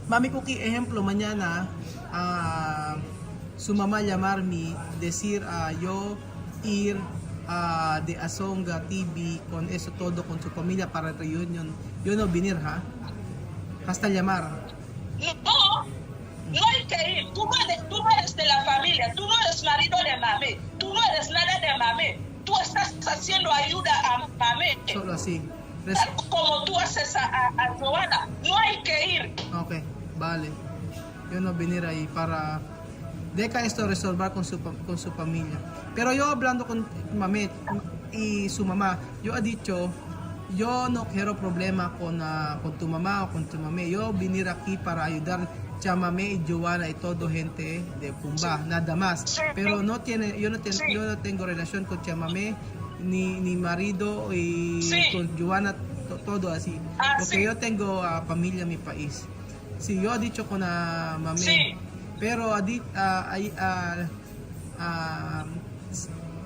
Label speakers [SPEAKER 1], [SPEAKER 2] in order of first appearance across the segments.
[SPEAKER 1] Mami Cookie, ejemplo, mañana su mamá llamarme, decir yo ir de Azonga TV con eso todo, con su familia para reunión. Yo no venir, ¿ha? Hasta llamar.
[SPEAKER 2] No, no hay que ir. Tú no eres de la familia, tú no eres marido de mami, tú no eres nada de mami. Tú estás haciendo ayuda a mami.
[SPEAKER 1] Solo así.
[SPEAKER 2] Tal como tú haces a Joana. No hay que ir.
[SPEAKER 1] Ok, vale. Yo no venir ahí para... Deja esto resolver con su familia. Pero yo hablando con mami y su mamá, yo he dicho, yo no quiero problema con tu mamá o con tu mami. Yo venir aquí para ayudar a mami y Joana y todo gente de Pumba, nada más. Pero no tiene, yo no tengo relación con Chamamé ni marido y con Joana, todo así. Porque yo tengo familia en mi país. Sí, yo he dicho con mami. Pero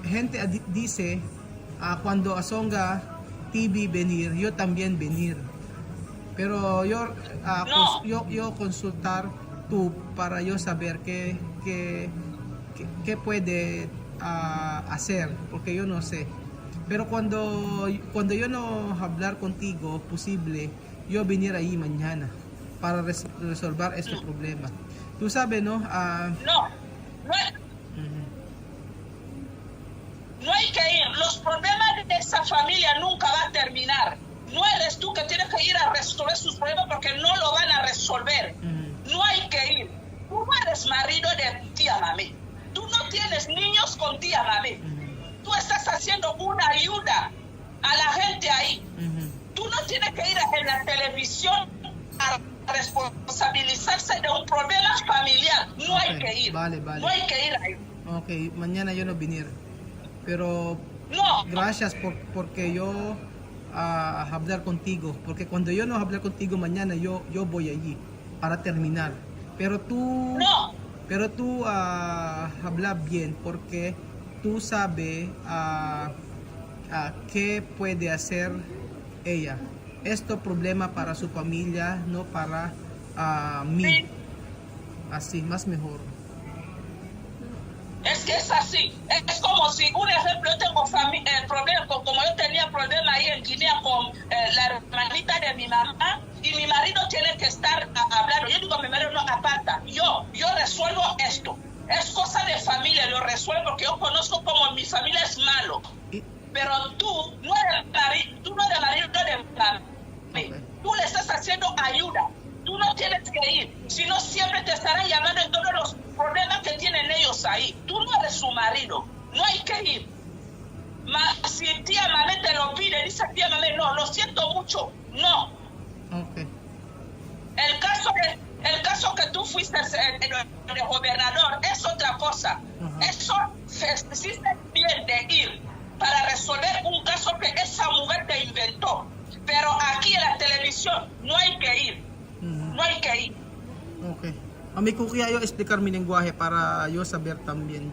[SPEAKER 1] gente dice cuando Azonga TV venir, yo también venir. Pero yo consultar tú para yo saber qué puede hacer, porque yo no sé. Pero cuando yo no hablar contigo, posible, yo venir ahí mañana para resolver este problema. Tú sabes, ¿no?
[SPEAKER 2] No hay que ir. Los problemas de esa familia nunca va a terminar. No eres tú que tienes que ir a resolver sus problemas porque no lo van a resolver. No hay que ir. Tú no eres marido de tía mami. Tú no tienes niños con tía mami. Tú estás haciendo una ayuda a la gente ahí. Tú no tienes que ir en la televisión a responsabilizarse de un problema familiar. No hay que ir.
[SPEAKER 1] Vale.
[SPEAKER 2] No hay que ir ahí.
[SPEAKER 1] Ok, mañana yo no venir. Pero gracias porque yo hablar contigo. Porque cuando yo no hablar contigo mañana, yo voy allí para terminar. Pero tú hablas bien porque tú sabes qué puede hacer ella. Esto problema para su familia, no para mí. Así, más mejor.
[SPEAKER 2] Es que es así. Es como si, un ejemplo, yo tengo problema, como yo tenía problema ahí en Guinea con la hermanita de mi mamá, y mi marido tiene que estar hablando. Yo digo a mi marido, no, aparta. Yo resuelvo esto. Es cosa de familia, lo resuelvo porque yo conozco como mi familia es malo. Pero tú no eres marido de mami. Tú le estás haciendo ayuda. Tú no tienes que ir, sino siempre te estarán llamando en todos los problemas que tienen ellos ahí. Tú no eres su marido, no hay que ir. Si tía mami te lo pide, dice tía mami, no, lo siento mucho, no. El caso que tú fuiste de gobernador es otra cosa. Eso hiciste bien de ir para resolver un caso que esa mujer te inventó. Pero aquí en la televisión no hay que ir. No hay que ir.
[SPEAKER 1] Okay. Mami Cookie, ayaw explicar mi lengguahe para yo saber también,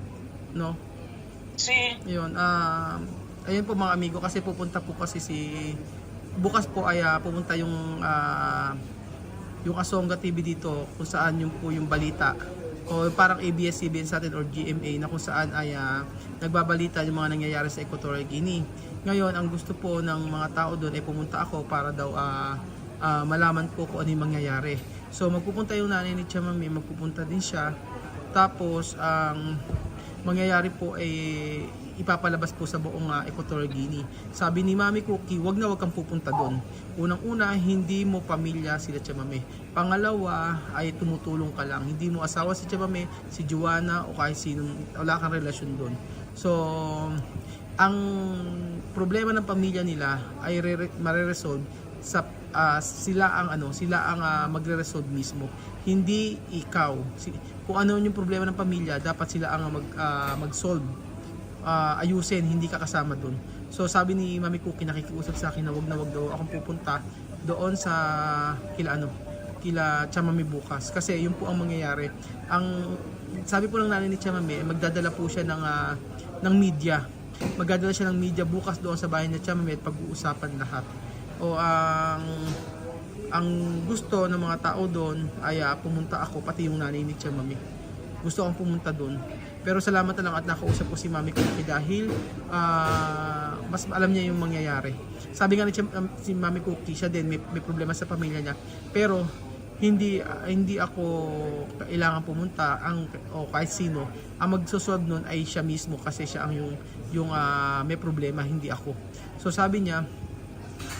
[SPEAKER 1] no?
[SPEAKER 2] Sí.
[SPEAKER 1] Yun, ayun po mga amigo, kasi pupunta po kasi bukas po ay pupunta yung Azonga TV dito kung saan yung po yung balita o parang ABS-CBN sa atin or GMA na kung saan ay nagbabalita yung mga nangyayari sa Equatorial Guinea. Ngayon, ang gusto po ng mga tao doon ay pumunta ako para daw malaman ko kung ano yung mangyayari. So magpupunta yung nanay ni Chamamé, magpupunta din siya. Tapos ang mangyayari po ay ipapalabas po sa buong Equatorial Guinea. Sabi ni Mami Cookie, wag kang pupunta doon. Unang-una, hindi mo pamilya sila Chamamé. Pangalawa, ay tumutulong ka lang. Hindi mo asawa si Chamamé, si Joana o kahit sinong, wala kang relasyon doon. So, ang problema ng pamilya nila ay mare-resolve sa sila ang magre-resolve mismo, hindi ikaw. Kung ano yung problema ng pamilya, dapat sila ang mag-solve, ayusin, hindi ka kasama doon. So sabi ni Mami Cookie, nakikiusap sa akin na wag daw akong pupunta doon sa kila Chamamé bukas, kasi yun po ang mangyayari. Ang sabi po ng nanay ni Chamamé, magdadala po siya ng media. Magdadala siya ng media bukas doon sa bahay ni Chamamé at pag-uusapan lahat. O ang gusto ng mga tao doon ay pumunta ako, pati yung nanay ni Chamame. Gusto akong pumunta doon. Pero salamat na lang at nakausap ko si Mami Cookie dahil mas alam niya yung mangyayari. Sabi nga ni si Mami Cookie, siya din may problema sa pamilya niya. Pero hindi ako kailangan pumunta o kahit sino. Ang magsusolve nun ay siya mismo kasi siya ang yung may problema, hindi ako. So sabi niya,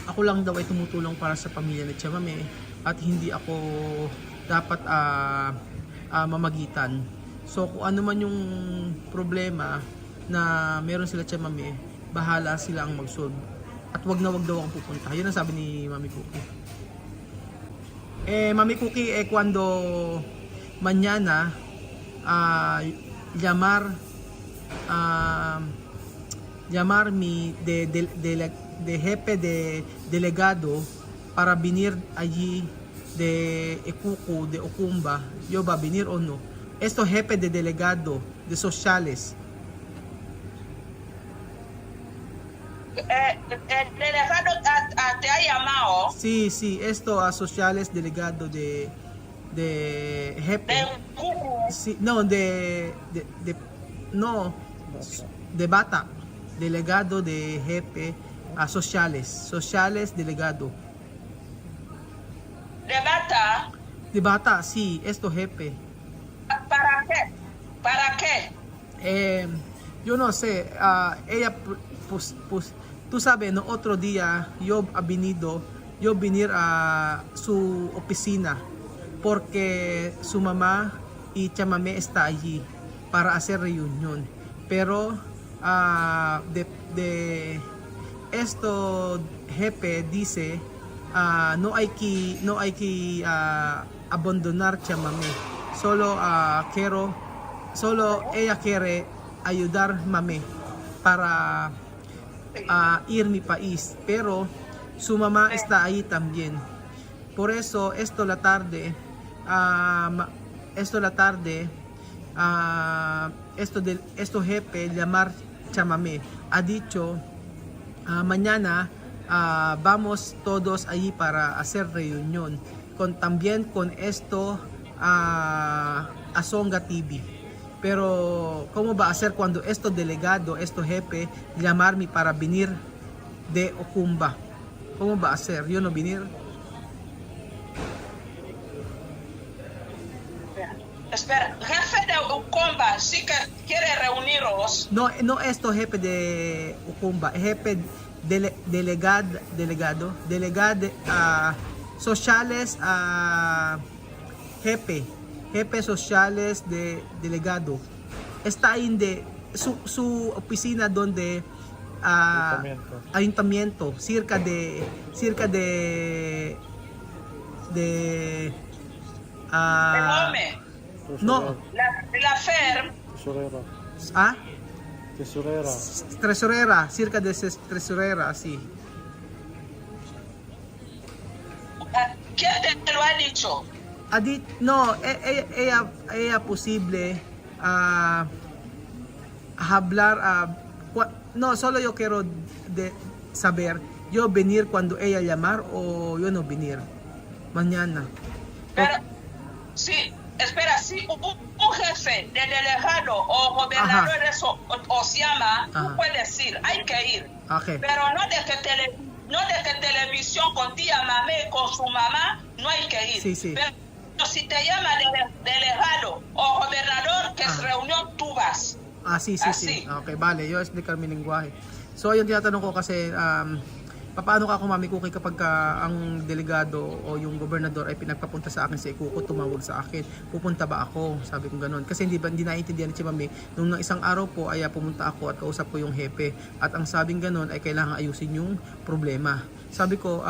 [SPEAKER 1] ako lang daw ay tumutulong para sa pamilya ni Chamame at hindi ako dapat mamagitan. So kung ano man yung problema na meron sila Chamame, bahala sila ang mag-solve. At wag na wag daw akong pupunta. Yun ang sabi ni Mami Cookie. Mami Cookie, cuando mañana llamar mi de jefe de delegado para venir allí de Ekuku, de Okumba, yo va a venir o no. Esto jefe de delegado de sociales.
[SPEAKER 2] El delegado te ha llamado.
[SPEAKER 1] Sí, esto a sociales delegado de jefe.
[SPEAKER 2] De Cucu.
[SPEAKER 1] Sí, no, no, de Bata, delegado de jefe a sociales delegado.
[SPEAKER 2] De Bata.
[SPEAKER 1] De Bata, sí, esto jefe.
[SPEAKER 2] ¿Para qué? ¿Para qué?
[SPEAKER 1] Yo no sé, ella pues, tú sabes, no, otro día yo venir a su oficina porque su mamá y Chamame está allí para hacer reunión. Pero de esto jefe dice no hay que abandonar Chamame. Solo ella quiere ayudar mame para ir mi país, pero su mamá está ahí también. Por eso esto jefe llamar Chamame ha dicho mañana vamos todos allí para hacer reunión también con esto Azonga TV. Pero ¿cómo va a ser cuando esto delegado, esto jefe llamarme para venir de Okumba? ¿Cómo va a ser? ¿Yo no venir?
[SPEAKER 2] Espera, jefe de Okumba sí que quiere reuniros.
[SPEAKER 1] No esto jefe de Okumba, jefe delegado sociales jefe sociales de delegado. Está ahí su oficina donde ayuntamiento cerca de no
[SPEAKER 2] la FERM.
[SPEAKER 1] Tesorera, cerca de tesorera, sí.
[SPEAKER 2] ¿Quién te lo ha dicho?
[SPEAKER 1] No, ella posible hablar no, solo yo quiero saber yo venir cuando ella llamar o yo no venir mañana.
[SPEAKER 2] Pero sí, espera, si un jefe de delegado o gobernador eso os llama, tú puedes ir, hay que ir.
[SPEAKER 1] Okay.
[SPEAKER 2] Pero no de que televisión con tía mamé con su mamá no hay que ir.
[SPEAKER 1] Sí.
[SPEAKER 2] Pero si te llama delegado o gobernador que es reunión, tú vas.
[SPEAKER 1] Sí. Okay, vale. Yo explicar mi lengguahe. So, yung tinatanong ko kasi, paano ka ako Mami Cookie kapag ang delegado o yung gobernador ay pinagpapunta sa akin sa Ikuko, tumawag sa akin, pupunta ba ako? Sabi ko gano'n. Kasi hindi naiintindihan ni Mami. Nung isang araw po ay pumunta ako at kausap ko yung hepe. At ang sabing gano'n ay kailangan ayusin yung problema. Sabi ko,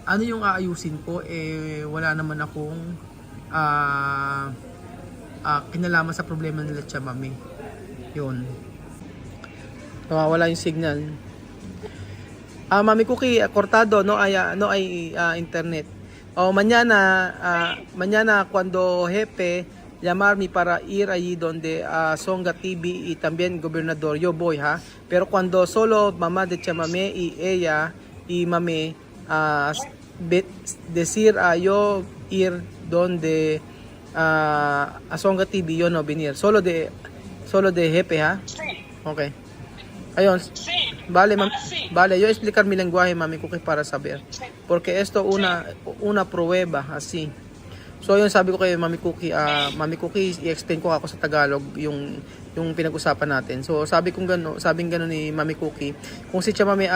[SPEAKER 1] ano yung aayusin ko? Wala naman akong kinalaman sa problema nila Chamame. Yun. Wala yung signal. Mami Cookie, cortado, no hay internet. Mañana cuando jefe llamarme para ir allí donde Songa TV y también gobernador, yo voy, Pero cuando solo mamá de Chamame y ella y mami decir yo ir donde Asonga TV yo no venir. Solo de jefe, ha?
[SPEAKER 2] Sí,
[SPEAKER 1] Okay. Ayun.
[SPEAKER 2] sí.
[SPEAKER 1] Vale,
[SPEAKER 2] Sí.
[SPEAKER 1] vale, yo explicar mi lenguaje, Mami Cookie, para saber.
[SPEAKER 2] Sí.
[SPEAKER 1] Porque esto una prueba así. So yun sabi ko kay Mami Cookie, Mami Cookie, i-explain ko ako sa Tagalog yung pinag-usapan natin. So sabing gano ni Mami Cookie, kung si Chamame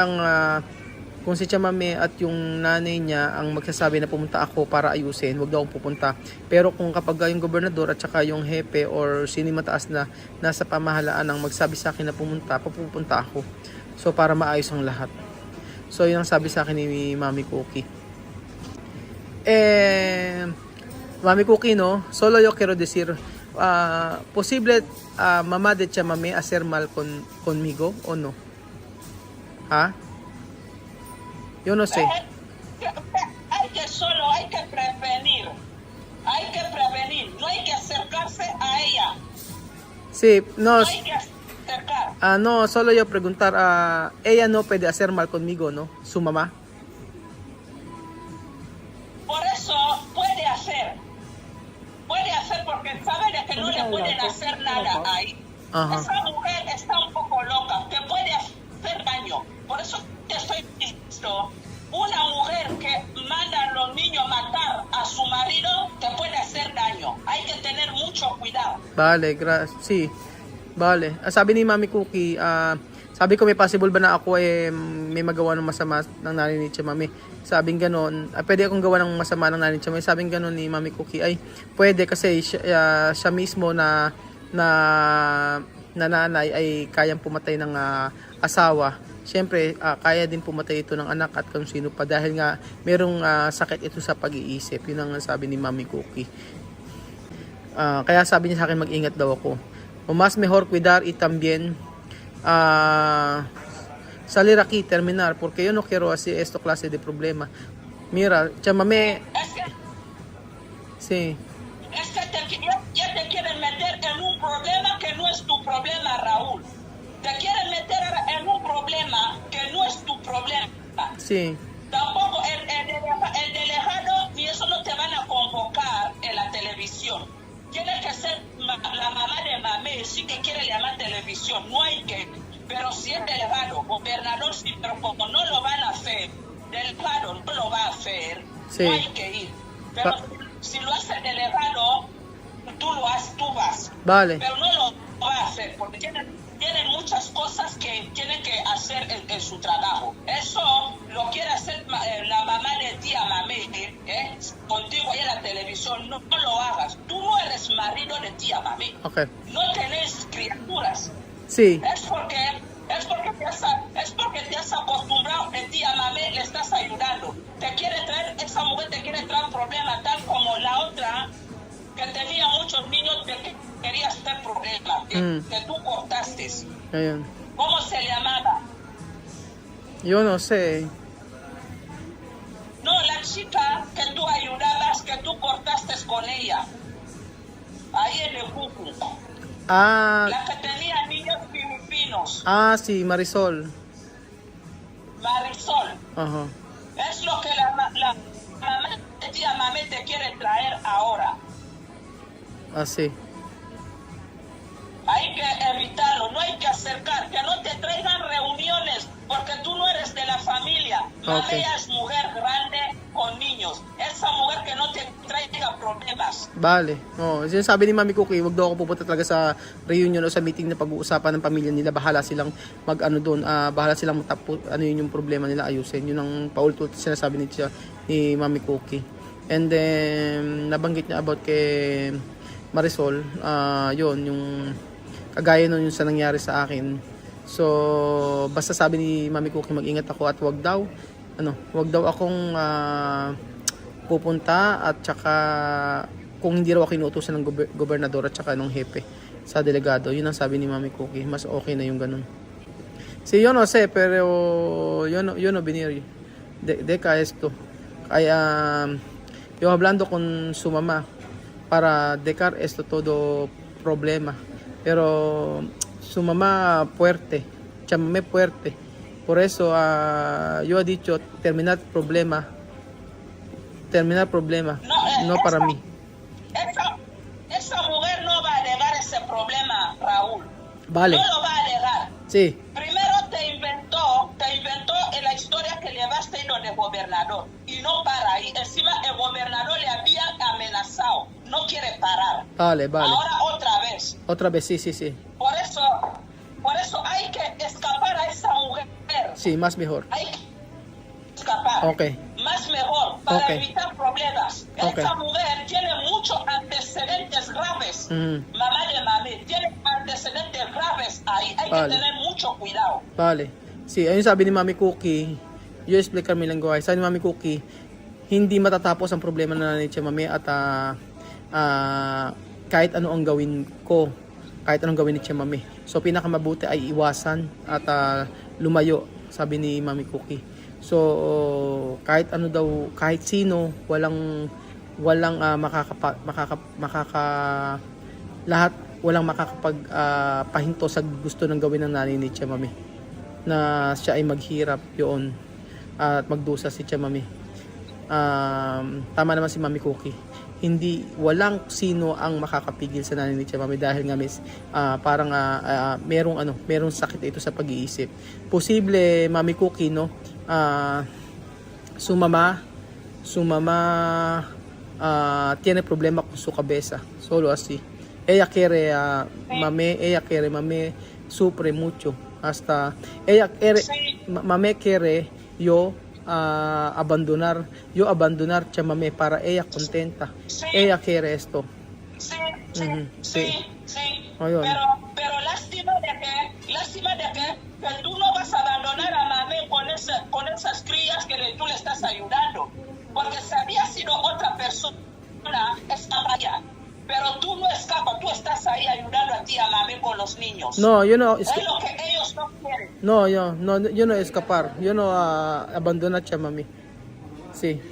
[SPEAKER 1] at yung nanay niya ang magsasabi na pumunta ako para ayusin, wag daw akong pupunta. Pero kung kapag yung gobernador at saka yung hepe or sino yung mataas na nasa pamahalaan ang magsabi sa akin na pupunta ako. So para maayos ang lahat. So yun ang sabi sa akin ni Mami Cookie. Mami Cookie, no, solo yo quiero decir, posible mamá de Chamame hacer mal conmigo o no? ¿Ha? Yo no sé.
[SPEAKER 2] Hay que prevenir. Hay que prevenir. No hay que acercarse a ella.
[SPEAKER 1] Sí, no,
[SPEAKER 2] No hay que acercar.
[SPEAKER 1] no, solo yo preguntar, ella no puede hacer mal conmigo, ¿no? Su mamá.
[SPEAKER 2] Por eso puede hacer. Puede hacer porque sabe de que no le pueden hacer nada ahí.
[SPEAKER 1] Ajá.
[SPEAKER 2] Esa mujer está un poco loca, que puede hacer daño. Por eso te estoy diciendo, una mujer que manda a los niños matar a su marido te puede hacer daño. Hay que tener mucho cuidado.
[SPEAKER 1] Vale, sí. Vale. Sabi ni Mami Cookie, sabi ko may possible ba na ako may magawa ng masama ng nanay ni Chamame. Sabing ganon, pwede akong gawa ng masama ng nanay ni Chamame. Sabing ganon ni Mami Cookie, ay pwede kasi siya mismo na nanay ay kayang pumatay ng asawa. Siyempre, kaya din pumatay ito ng anak at kung sino pa dahil nga merong sakit ito sa pag-iisip. Yun ang sabi ni Mami Cookie. Kaya sabi niya sa akin mag-ingat daw ako. O mas mejor cuidar y también salir aquí, terminar, porque yo no quiero así esto clase de problema. Mira, Chamame, sí.
[SPEAKER 2] Es que ya te quieren meter en un problema que no es tu problema, Raúl. Te quieren meter en un problema que no es tu problema.
[SPEAKER 1] Sí,
[SPEAKER 2] Tampoco el delegado, y eso no te van a convocar en la televisión. Tiene que ser la mamá de Mamé, sí que quiere llamar televisión, no hay que. Pero si es delegado, gobernador, sí, pero como no lo van a hacer, delegado no lo va a hacer,
[SPEAKER 1] sí.
[SPEAKER 2] no hay que ir. Pero si lo hace el delegado, tú vas.
[SPEAKER 1] Vale.
[SPEAKER 2] Pero no lo va a hacer, porque tienen muchas cosas que tienen que hacer en su trabajo. Eso lo quiere hacer la mamá de tía Mamé, contigo ahí en la televisión. No lo hagas. Tú no eres marido de tía Mamé.
[SPEAKER 1] Okay.
[SPEAKER 2] No tenés criaturas.
[SPEAKER 1] Sí,
[SPEAKER 2] Es porque te has acostumbrado que tía Mamé le estás ayudando. Esa mujer te quiere traer problemas, tal como la otra que tenía muchos niños que quería hacer problemas, que tú cortaste.
[SPEAKER 1] ayun.
[SPEAKER 2] ¿Cómo se llamaba?
[SPEAKER 1] Yo no sé.
[SPEAKER 2] No, la chica que tú ayudabas, que tú cortaste con ella. Ahí en el Cucu. La que tenía niños filipinos.
[SPEAKER 1] Sí, Marisol.
[SPEAKER 2] Marisol.
[SPEAKER 1] Ajá.
[SPEAKER 2] Es lo que la mamá de tía Mamé te quiere traer ahora.
[SPEAKER 1] Sí.
[SPEAKER 2] Hay que evitarlo, no hay que acercar, que no te traigan reuniones, porque tú no eres de la familia.
[SPEAKER 1] Okay.
[SPEAKER 2] Ella es mujer grande con niños. Esa mujer que no te traiga problemas.
[SPEAKER 1] Vale. Sinasabi ni Mami Cookie, wag daw ako pupunta talaga sa reunion o sa meeting na pag-uusapan ng pamilya nila. Bahala silang doon. Bahala silang yun yung problema nila, ayusin. Yun ang paulit-ulit sinasabi ni Mami Cookie. And then, nabanggit niya about kay Marisol, yun, yung kagaya nun yung sa nangyari sa akin. So, basta sabi ni Mami Cookie, mag-ingat ako at wag daw akong pupunta at saka kung hindi raw ako inuutosan ng gobernador at saka ng hepe sa delegado. Yun ang sabi ni Mami Cookie, mas okay na yung ganun. Sí, yo no sé, pero yo no venir de esto. Kaya, yo hablando con su mamá para dejar esto todo problema. Pero su mamá fuerte, Chamame fuerte. Por eso yo he dicho terminar problema terminar problema. No para mí.
[SPEAKER 2] Esa mujer no va a negar ese problema, Raúl.
[SPEAKER 1] Vale.
[SPEAKER 2] No lo va a negar.
[SPEAKER 1] Sí.
[SPEAKER 2] Primero te inventó en la historia que llevaste y donde el gobernador. Y no para ahí. Encima el gobernador le había amenazado. No quiere parar.
[SPEAKER 1] Vale, vale.
[SPEAKER 2] Ahora otra vez.
[SPEAKER 1] Otra vez, sí, sí, sí.
[SPEAKER 2] Por eso hay que escapar a esa mujer.
[SPEAKER 1] Sí, más mejor.
[SPEAKER 2] Hay que escapar.
[SPEAKER 1] Ok.
[SPEAKER 2] Más mejor para
[SPEAKER 1] Ok.
[SPEAKER 2] evitar problemas.
[SPEAKER 1] Ok.
[SPEAKER 2] Esta mujer tiene muchos antecedentes graves.
[SPEAKER 1] Mm.
[SPEAKER 2] Mamá de mami tiene antecedentes graves ahí. Hay
[SPEAKER 1] Vale.
[SPEAKER 2] que tener mucho cuidado.
[SPEAKER 1] Vale. Sí, ayun sabi ni Mami Cookie, yung explain kami lang gawa. Sabi ni Mami Cookie, hindi matatapos ang problema na nanay siya mami at kahit ano ang gawin ko, kahit anong gawin ni siya mami. So pinakamabuti ay iwasan at lumayo, sabi ni Mami Cookie. So kahit ano daw, kahit sino, walang lahat walang pahinto sa gusto ng gawin ng nanay ni Tia Mami na siya ay maghirap yun at magdusa si Tia Mami. Tama naman si Mami Cookie, walang sino ang makakapigil sa nanay ni Tia Mami dahil nga parang merong sakit ito sa pag-iisip. Posible Mami Cookie no, sumama tiene problema con su cabeza, solo así. Ella quiere mame sufre mucho hasta mame quiere yo abandonar siya mame para ella contenta. Ella quiere esto.
[SPEAKER 2] Sí,
[SPEAKER 1] Sí.
[SPEAKER 2] sí.
[SPEAKER 1] Ayun.
[SPEAKER 2] Pero lástima de que tú no vas a abandonar a mami con esas crías que tú le estás ayudando. Porque si había sido otra persona, escaparía. Pero tú no escapas, tú estás ahí ayudando a ti a mami con los niños.
[SPEAKER 1] No, yo no
[SPEAKER 2] Es lo que ellos no quieren.
[SPEAKER 1] No, yo no escapar. Yo no abandonar siya mami. Sí.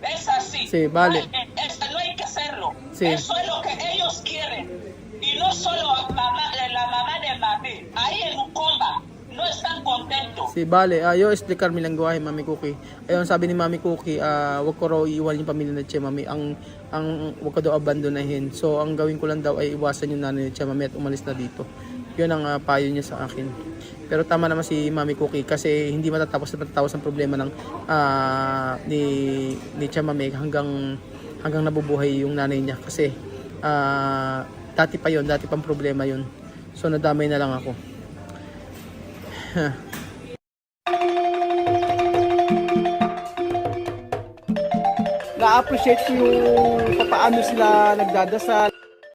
[SPEAKER 2] Es así.
[SPEAKER 1] Sí, vale.
[SPEAKER 2] No hay que hacerlo.
[SPEAKER 1] Sí.
[SPEAKER 2] Eso es lo que ellos quieren. Y no solo la mamá de mami. Ahí en Ucomba no están contentos.
[SPEAKER 1] Si bale, yo explicar mi lang gawain Mami Cookie. Ayun sabi ni Mami Cookie, wag ko raw iwan yung pamilya ni Tia Mami. Ang wag ko daw abandonahin. So ang gawin ko lang daw ay iwasan yung nanay ni Tia Mami at umalis na dito. Yun ang payo niya sa akin. Pero tama naman si Mami Cookie kasi hindi matatapos ang problema ng ni Tia Mami hanggang nabubuhay yung nanay niya kasi dati pang problema yun. So nadamay na lang ako. Na-appreciate ko yung paano sila nagdadasal.